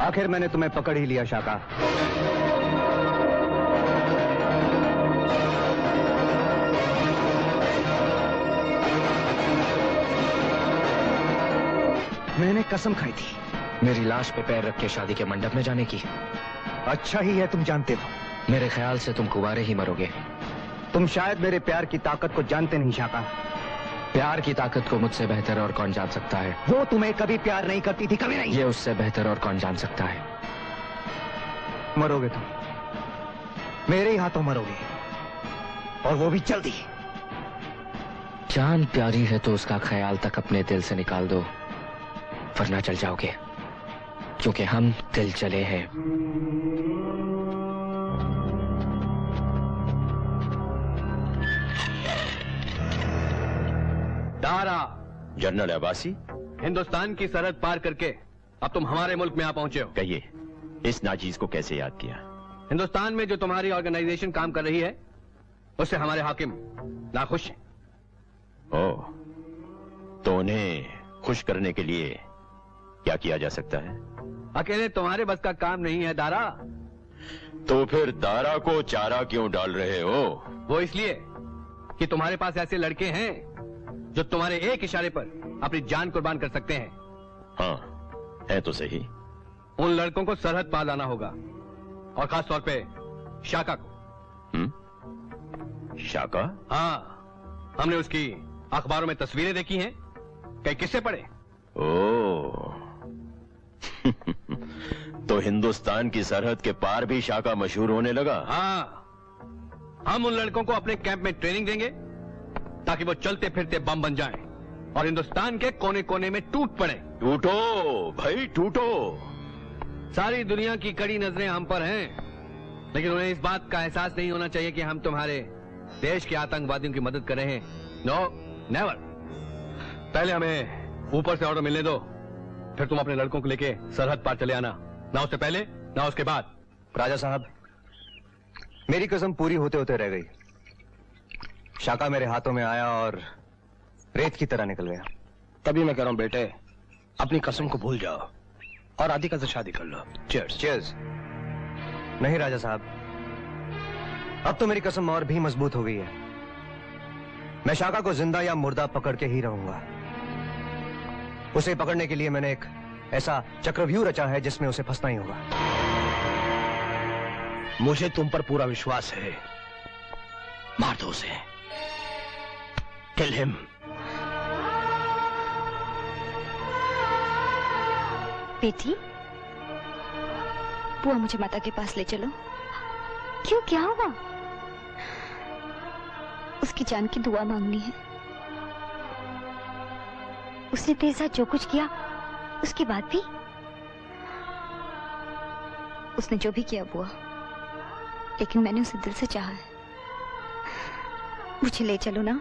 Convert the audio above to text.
आखिर मैंने तुम्हें पकड़ ही लिया शाका। मैंने कसम खाई थी मेरी लाश पे पैर रख के शादी के मंडप में जाने की। अच्छा ही है तुम जानते हो। मेरे ख्याल से तुम कुंवारे ही मरोगे। तुम शायद मेरे प्यार की ताकत को जानते नहीं शाका। प्यार की ताकत को मुझसे बेहतर और कौन जान सकता है। वो तुम्हें कभी प्यार नहीं करती थी, कभी नहीं। ये उससे बेहतर और कौन जान सकता है। मरोगे तुम, मेरे ही हाथों मरोगे, और वो भी जल्दी। जान प्यारी है तो उसका ख्याल तक अपने दिल से निकाल दो, वरना चल जाओगे, क्योंकि हम दिल चले हैं। दारा। जनरल अब्बासी, हिंदुस्तान की सरहद पार करके अब तुम हमारे मुल्क में आ पहुंचे हो। कहिए, इस नाचीज को कैसे याद किया? हिंदुस्तान में जो तुम्हारी ऑर्गेनाइजेशन काम कर रही है, उससे हमारे हाकिम नाखुश हैं। ओह, तो उन्हें खुश करने के लिए क्या किया जा सकता है? अकेले तुम्हारे बस का काम नहीं है दारा। तो फिर दारा को चारा क्यों डाल रहे हो? वो इसलिए कि तुम्हारे पास ऐसे लड़के हैं जो तुम्हारे एक इशारे पर अपनी जान कुर्बान कर सकते हैं। हाँ, है तो सही। उन लड़कों को सरहद पार लाना होगा, और खास तौर पे शाका को। शाका? हाँ, हमने उसकी अखबारों में तस्वीरें देखी हैं, कई किस्से पढ़े। ओह तो हिंदुस्तान की सरहद के पार भी शाका मशहूर होने लगा? हाँ, हम उन लड़कों को अपने कैंप में ट्रेनिंग देंगे ताकि वो चलते फिरते बम बन जाएं और हिंदुस्तान के कोने कोने में टूट पड़े। टूटो भाई, टूटो। सारी दुनिया की कड़ी नजरें हम पर हैं, लेकिन उन्हें इस बात का एहसास नहीं होना चाहिए कि हम तुम्हारे देश के आतंकवादियों की मदद कर रहे हैं। No, never. पहले हमें ऊपर से ऑर्डर मिलने दो, फिर तुम अपने लड़कों को लेके सरहद पार चले आना, ना उससे पहले ना उसके बाद। राजा साहब, मेरी कसम पूरी होते होते रह गई। शाका मेरे हाथों में आया और रेत की तरह निकल गया। तभी मैं कह रहा हूं बेटे, अपनी कसम को भूल जाओ और राधिका से शादी कर लो। चीयर्स। चीयर्स। नहीं राजा साहब, अब तो मेरी कसम और भी मजबूत हो गई है। मैं शाका को जिंदा या मुर्दा पकड़ के ही रहूंगा। उसे पकड़ने के लिए मैंने एक ऐसा चक्रव्यूह रचा है जिसमें उसे फंसना ही होगा। मुझे तुम पर पूरा विश्वास है। मार दो उसे। Kill him. बेटी, बुआ मुझे माता के पास ले चलो। क्यों, क्या हुआ? उसकी जान की दुआ मांगनी है। उसने तेरे साथ जो कुछ किया, उसके बाद भी उसने जो भी किया बुआ, लेकिन मैंने उसे दिल से चाहा है। मुझे ले चलो ना।